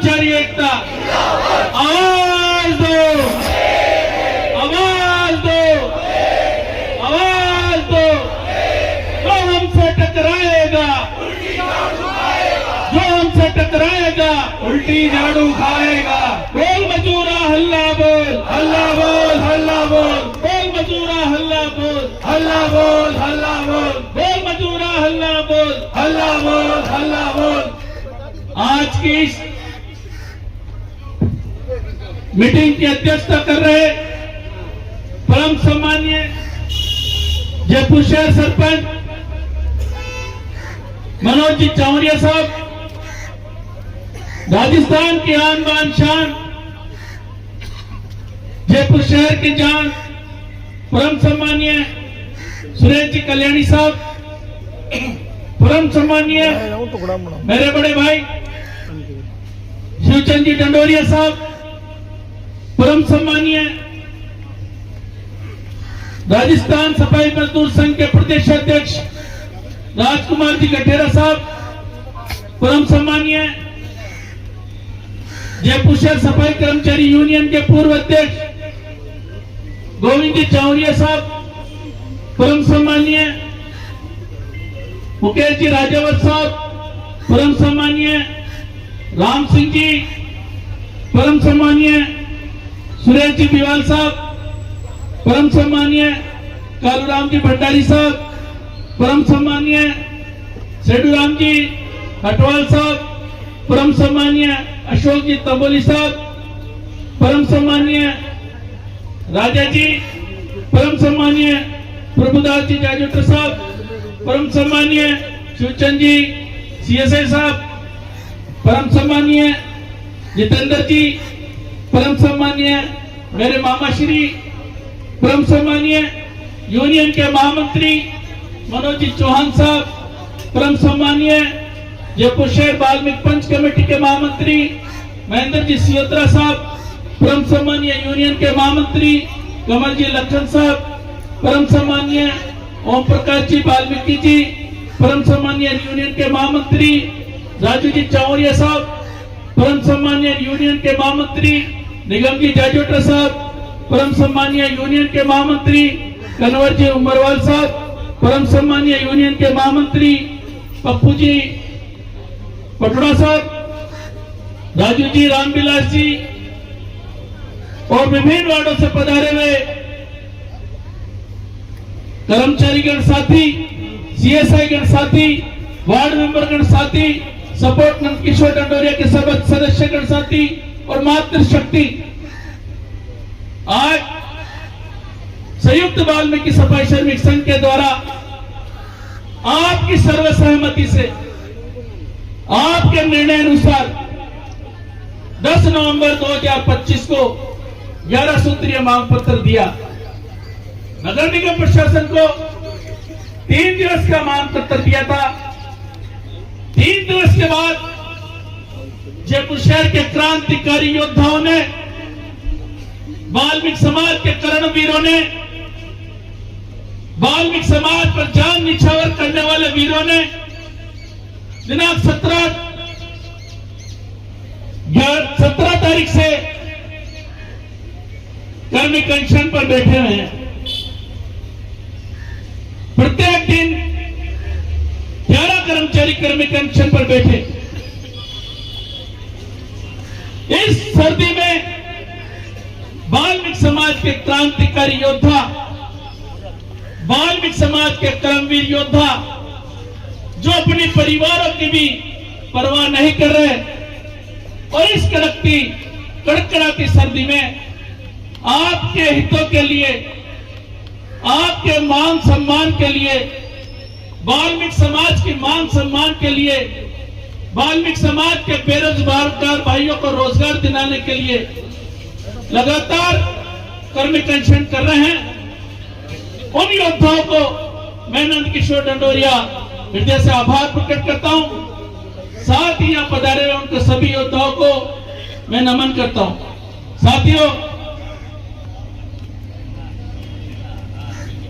कर्मचारी एकता, आवाज दो, आवाज दो, आवाज दो। जो हमसे टकराएगा, जो हमसे टकराएगा उल्टी झाड़ू खाएगा। बोल मजूरा हल्ला बोल, हल्ला बोल, हल्ला बोल, बोल मजूरा हल्ला बोल, हल्ला बोल, हल्ला बोल, बोल मजूरा हल्ला बोल, हल्ला बोल, हल्ला बोल। आज की इस मीटिंग की अध्यक्षता कर रहे परम सम्मानीय जयपुर शहर सरपंच मनोज जी चावरिया साहब, राजस्थान की आन बान शान, जयपुर शहर की जान परम सम्मानीय सुरेश जी कल्याणी साहब, परम सम्मानीय मेरे बड़े भाई शिवचंद जी डंडोरिया साहब, परम सम्मानीय राजस्थान सफाई मजदूर संघ के प्रदेश अध्यक्ष राजकुमार जी गठेरा साहब, परम सम्मानीय जयपुर शहर सफाई कर्मचारी यूनियन के पूर्व अध्यक्ष गोविंद जी चावरिया साहब, परम सम्मानीय मुकेश जी राजावत साहब, परम सम्मानीय राम सिंह जी, परम सम्मानीय सुरेश जी बिवाल साहब, परम सम्मानीय कालूराम जी भंडारी साहब, परम सम्मानीय सेडूराम जी हटवाल साहब, परम सम्मानीय अशोक जी तंबोली साहब, परम सम्मानीय राजा जी, परम सम्मानीय प्रभुदास जी जाजोटर साहब, परम सम्मानीय शिवचंद जी सीएसआई साहब, परम सम्मानीय जितेंद्र जी, परम सम्मानीय मेरे मामा श्री, परम सम्मानीय यूनियन के महामंत्री मनोज जी चौहान साहब, परम सम्मानीय जयपुर शहर बाल्मीकि पंच कमेटी के महामंत्री महेंद्र जी सियोत्रा साहब, परम सम्मानीय यूनियन के महामंत्री कमल जी लखन साहब, परम सम्मानीय ओम प्रकाश जी वाल्मीकि जी, परम सम्मानीय यूनियन के महामंत्री राजू जी चावरिया साहब, परम सम्मानीय यूनियन के महामंत्री निगम जी जाजोटर साहब, परम सम्मानीय यूनियन के महामंत्री कन्वर जी उमरवाल साहब, परम सम्मानीय यूनियन के महामंत्री पप्पू जी पटोड़ा साहब, राजू जी रामविलास जी और विभिन्न वार्डों से पधारे हुए कर्मचारी गण साथी, सीएसआई गण साथी, वार्ड मेंबर गण साथी, सपोर्ट नंदकिशोर डंडोरिया के सब सदस्य गण साथी और मातृशक्ति, आज संयुक्त वाल्मीकि सफाई श्रमिक संघ के द्वारा आपकी सर्वसहमति से आपके निर्णय अनुसार 10 नवंबर 2025 को 11 सूत्रीय मांग पत्र दिया। नगर निगम प्रशासन को 3 दिवस का मांग पत्र दिया था। 3 दिवस के बाद जयपुर शहर के क्रांतिकारी योद्धाओं ने, वाल्मीकि समाज के कर्णवीरों ने, वाल्मीकि समाज पर जान निछावर करने वाले वीरों ने दिनांक 17 तारीख से कर्मिक अनशन पर बैठे हुए हैं। प्रत्येक दिन 11 कर्मचारी कर्मिक अनशन पर बैठे। इस सर्दी में वाल्मीकि समाज के क्रांतिकारी योद्धा, वाल्मीकि समाज के कर्मवीर योद्धा जो अपने परिवारों की भी परवाह नहीं कर रहे और इस कड़कड़ाती सर्दी में आपके हितों के लिए, आपके मान सम्मान के लिए, वाल्मीकि समाज की मान सम्मान के लिए, वाल्मीकि समाज के बेरोजगार भाइयों को रोजगार दिलाने के लिए लगातार कर्मिक अनशन कर रहे हैं। उन योद्धाओं को मैं नंदकिशोर डंडोरिया हृदय से आभार प्रकट करता हूं। साथ ही यहां पधारे हुए उनके सभी योद्धाओं को मैं नमन करता हूं। साथियों,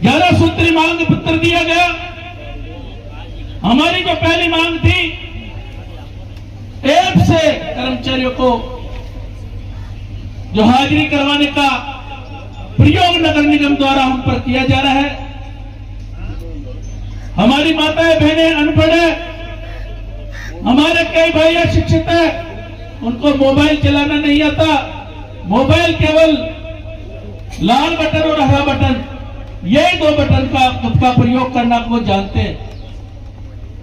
11 सूत्री मांग पत्र दिया गया। हमारी जो पहली मांग थी ऐप से कर्मचारियों को जो हाजिरी करवाने का प्रयोग नगर निगम द्वारा हम पर किया जा रहा है। हमारी माताएं बहनें अनपढ़ है, हमारे कई भाई अशिक्षित है, उनको मोबाइल चलाना नहीं आता। मोबाइल केवल लाल बटन और हरा बटन, ये दो बटन का प्रयोग करना वो जानते हैं।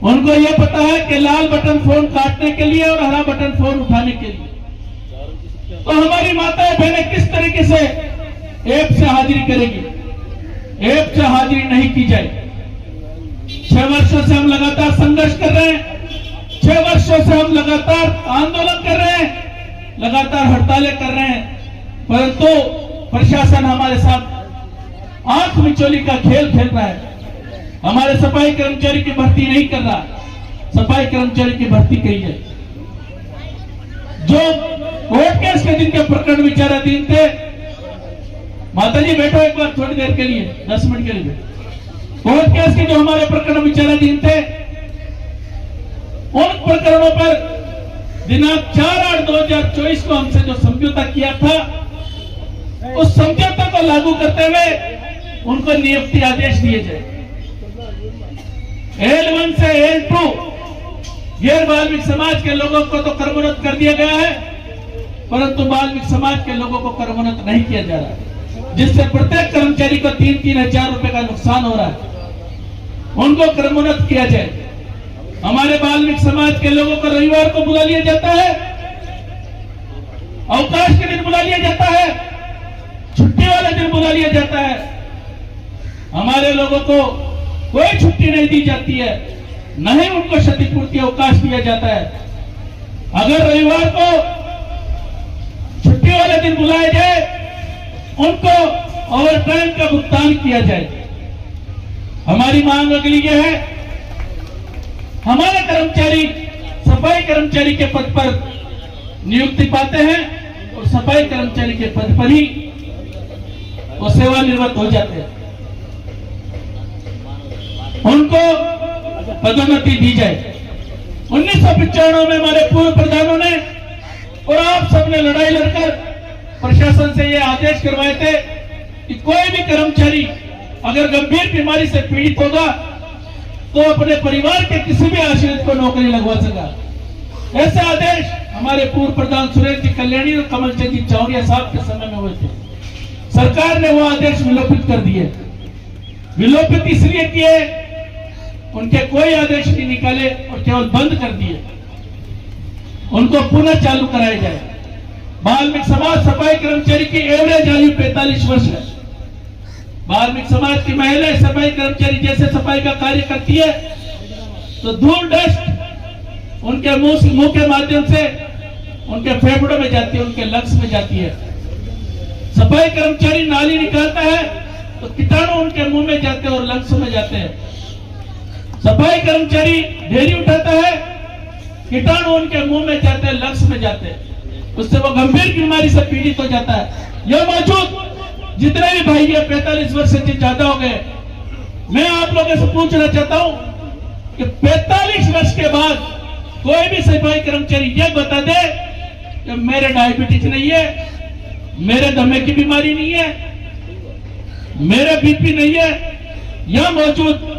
उनको ये पता है कि लाल बटन फोन काटने के लिए और हरा बटन फोन उठाने के लिए। तो हमारी माताएं बहनें किस तरीके से ऐप से हाजिरी करेगी? ऐप से हाजिरी नहीं की जाए। 6 वर्षों से हम लगातार संघर्ष कर रहे हैं, 6 वर्षों से हम लगातार आंदोलन कर रहे हैं, लगातार हड़तालें कर रहे हैं, परंतु प्रशासन हमारे साथ आंख मिचौली का खेल खेल रहा है। हमारे सफाई कर्मचारी की भर्ती नहीं कर रहा। सफाई कर्मचारी की भर्ती कही है। जो कोर्ट केस के जिनके प्रकरण विचाराधीन थे, माता जी बैठो एक बार थोड़ी देर के लिए, 10 मिनट के लिए। कोर्ट केस के जो हमारे प्रकरण विचाराधीन थे, उन प्रकरणों पर दिनांक 4/8/2024 को हमसे जो समझौता किया था, उस समझौते को लागू करते हुए उनको नियुक्ति आदेश दिए जाए। L1 से L2 गैर बाल्मीकि समाज के लोगों को तो कर्मोन्नत कर दिया गया है, परंतु बाल्मीकि समाज के लोगों को कर्मोन्नत नहीं किया जा रहा, जिससे प्रत्येक कर्मचारी को 3-3 हजार रुपए का नुकसान हो रहा है। उनको कर्मोन्नत किया जाए। हमारे बाल्मीकि समाज के लोगों को रविवार को बुला लिया जाता है, अवकाश के दिन बुला लिया जाता है, छुट्टी वाले दिन बुला लिया जाता है। हमारे लोगों को कोई छुट्टी नहीं दी जाती है, न ही उनको क्षतिपूर्ति अवकाश दिया जाता है। अगर रविवार को छुट्टी वाले दिन बुलाया जाए, उनको ओवर टाइम का भुगतान किया जाए। हमारी मांग अगली यह है, हमारे कर्मचारी सफाई कर्मचारी के पद पर नियुक्ति पाते हैं और सफाई कर्मचारी के पद पर ही वो सेवानिवृत्त हो जाते हैं। उनको पदोन्नति दी जाए। 1995 में हमारे पूर्व प्रधानों ने और आप सबने लड़ाई लड़कर प्रशासन से यह आदेश करवाए थे कि कोई भी कर्मचारी अगर गंभीर बीमारी से पीड़ित होगा तो अपने परिवार के किसी भी आश्रित को नौकरी लगवा सका। ऐसे आदेश हमारे पूर्व प्रधान सुरेश जी कल्याणी और कमल चंद जी चौरिया साहब के समय में हुए थे। सरकार ने वो आदेश विलोपित कर दिए। विलोपित इसलिए किए, उनके कोई आदेश नहीं निकाले और केवल बंद कर दिए। उनको पुनः चालू कराया जाए। बाल्मीकि समाज सफाई कर्मचारी की एवरेज आयु 45 वर्ष है। बाल्मीकि समाज की महिलाएं सफाई कर्मचारी जैसे सफाई का कार्य करती है तो धूल डस्ट उनके मुंह के माध्यम से उनके फेफड़ों में जाती है, उनके लंग्स में जाती है। सफाई कर्मचारी नाली निकालता है तो कीटाणु उनके मुंह में जाते हैं और लंग्स में जाते हैं। सफाई कर्मचारी ढेरी उठाता है, कीटाणु उनके मुंह में जाते हैं, लंग्स में जाते हैं, उससे वो गंभीर बीमारी से पीड़ित हो जाता है। यह मौजूद जितने भी भाई 45 वर्ष से ज्यादा हो गए, मैं आप लोगों से पूछना चाहता हूं कि 45 वर्ष के बाद कोई भी सफाई कर्मचारी ये बता दे कि मेरे डायबिटीज नहीं है, मेरे दमे की बीमारी नहीं है, मेरे बीपी नहीं है, यह मौजूद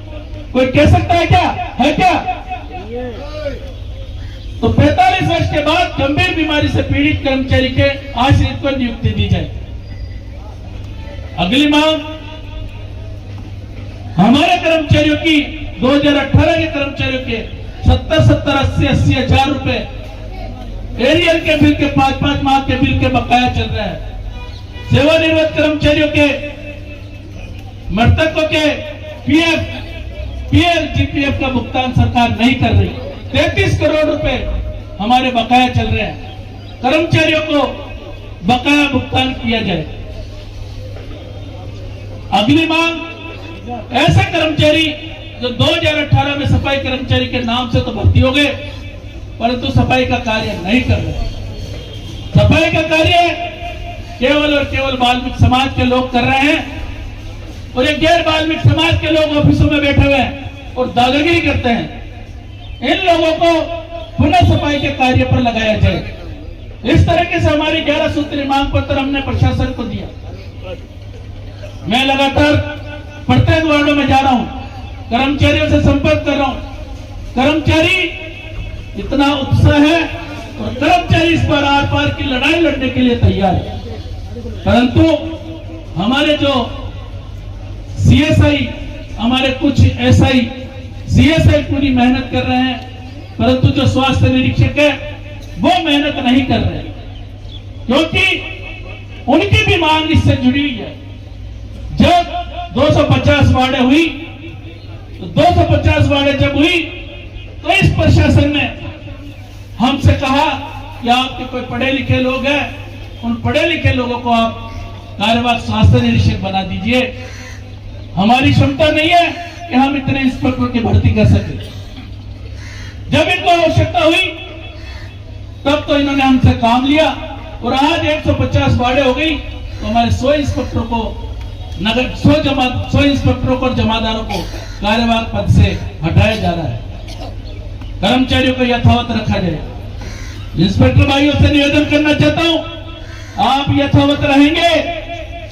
कोई कह सकता है क्या? है क्या? तो 45 वर्ष के बाद गंभीर बीमारी से पीड़ित कर्मचारी के आश्रित को नियुक्ति दी जाए। अगली मांग, हमारे कर्मचारियों की 2018 के कर्मचारियों के 70-80 हजार रुपए एरियल के बिल के 5-5 माह के बिल के बकाया चल रहा है। सेवानिवृत्त कर्मचारियों के मृतकों के पीएफ जीपीएफ का भुगतान सरकार नहीं कर रही। 33 करोड़ रुपए हमारे बकाया चल रहे हैं। कर्मचारियों को बकाया भुगतान किया जाए। अगली मांग, ऐसे कर्मचारी जो 2018 में सफाई कर्मचारी के नाम से तो भर्ती हो गए परंतु सफाई का कार्य नहीं कर रहे। सफाई का कार्य केवल और केवल बाल्मीकि समाज के लोग कर रहे हैं और ये गैर बाल्मीकि समाज के लोग ऑफिसों में बैठे हुए हैं और दादागिरी करते हैं। इन लोगों को पुनः सफाई के कार्य पर लगाया जाए। इस तरीके से हमारी 11 सूत्री मांग पत्र हमने प्रशासन को दिया। मैं लगातार प्रत्येक वार्डों में जा रहा हूं, कर्मचारियों से संपर्क कर रहा हूं। कर्मचारी इतना उत्साह है और कर्मचारी इस पर आर पार की लड़ाई लड़ने के लिए तैयार है, परंतु हमारे जो सीएसआई, हमारे कुछ एसआई, सीएसआई पूरी मेहनत कर रहे हैं, परंतु जो स्वास्थ्य निरीक्षक है वो मेहनत नहीं कर रहे, क्योंकि उनकी भी मांग इससे जुड़ी हुई है। जब 250 वार्डें हुई, तो 250 वार्डें जब हुई तो इस प्रशासन ने हमसे कहा कि आपके कोई पढ़े लिखे लोग हैं, उन पढ़े लिखे लोगों को आप कार्यवाहक स्वास्थ्य निरीक्षक बना दीजिए। हमारी क्षमता नहीं है कि हम इतने इंस्पेक्टर की भर्ती कर सके। जब इनको आवश्यकता हुई तब तो इन्होंने हमसे काम लिया और आज 150 वार्डें हो गई तो हमारे 100 इंस्पेक्टरों को नगर 100 इंस्पेक्टरों को और जमादारों को कार्यवाहक पद से हटाया जा रहा है। कर्मचारियों को यथावत रखा जाए। इंस्पेक्टर भाइयों से निवेदन करना चाहता हूं, आप यथावत रहेंगे,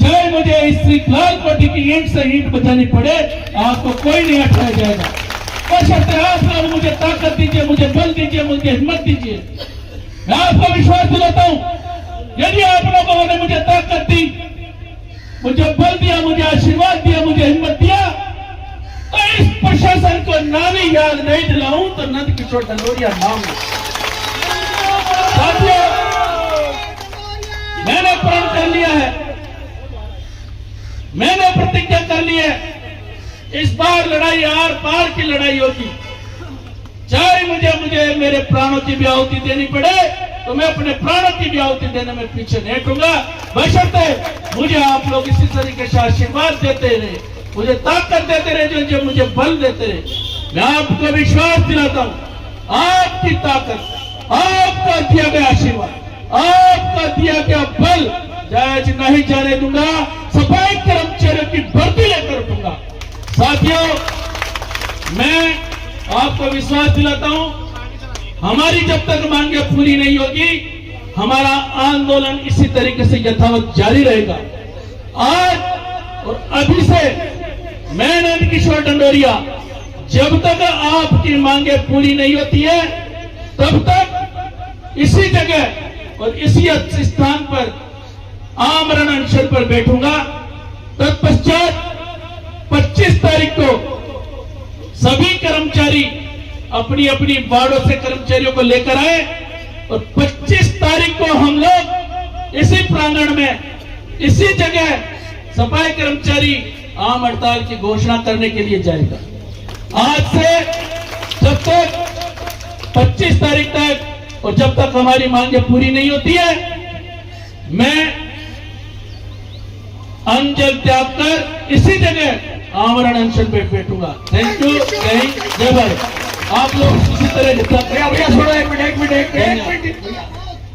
चाहे मुझे इस श्रीलाल कोठी की ईंट से ईंट बचानी पड़े, आपको कोई नहीं हटाया जाएगा। बशर्ते आप लोग मुझे ताकत दीजिए, मुझे बल दीजिए, मुझे हिम्मत दीजिए। मैं आपको विश्वास दिलाता हूं, यदि आप लोगों ने मुझे ताकत दी, मुझे बल दिया, मुझे आशीर्वाद दिया, मुझे हिम्मत दिया, तो इस प्रशासन को नाम ही याद नहीं दिलाऊं तो नंद किशोर डंडोरिया नाम। साथियों, मैंने प्रण कर लिया है, मैंने प्रतिज्ञा कर ली है, इस बार लड़ाई आर पार की लड़ाई होगी। चाहे मुझे मेरे प्राणों की भी आहुति देनी पड़े तो मैं अपने प्राणों की भी आहुति देने में पीछे नहीं हटूंगा, बशर्ते मुझे आप लोग इसी तरीके से आशीर्वाद देते रहे, मुझे ताकत देते रहे, जो मुझे बल देते रहे। मैं आपको विश्वास दिलाता हूं, आपकी ताकत, आपका दिया गया आशीर्वाद, आपका दिया गया बल जायज नहीं जाने दूंगा। सफाई कर्मचारियों की भर्ती लेकर उठूंगा। साथियों, मैं आपको विश्वास दिलाता हूं, हमारी जब तक मांगे पूरी नहीं होगी, हमारा आंदोलन इसी तरीके से यथावत जारी रहेगा। आज और अभी से मैं नंद किशोर डंडोरिया, जब तक आपकी मांगे पूरी नहीं होती है तब तक इसी जगह और इसी स्थान पर आमरण अनशन पर बैठूंगा। तत्पश्चात 25 तारीख को सभी कर्मचारी अपनी अपनी वार्डों से कर्मचारियों को लेकर आए और 25 तारीख को हम लोग इसी प्रांगण में, इसी जगह सफाई कर्मचारी आम हड़ताल की घोषणा करने के लिए जाएगा। आज से जब तक 25 तारीख तक और जब तक हमारी मांगे पूरी नहीं होती है, मैं अन्न जल त्याग कर इसी जगह आमरण अनशन पे बैठूंगा। थैंक यू, जय हिंद, जय भारत। आप लोग इसी तरह भैया छोड़ो, एक मिनट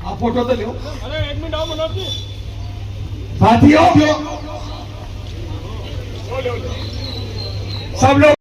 आप फोटो तो लो। अरे एक मिनट आओ मनोज जी। साथियों, सब लोग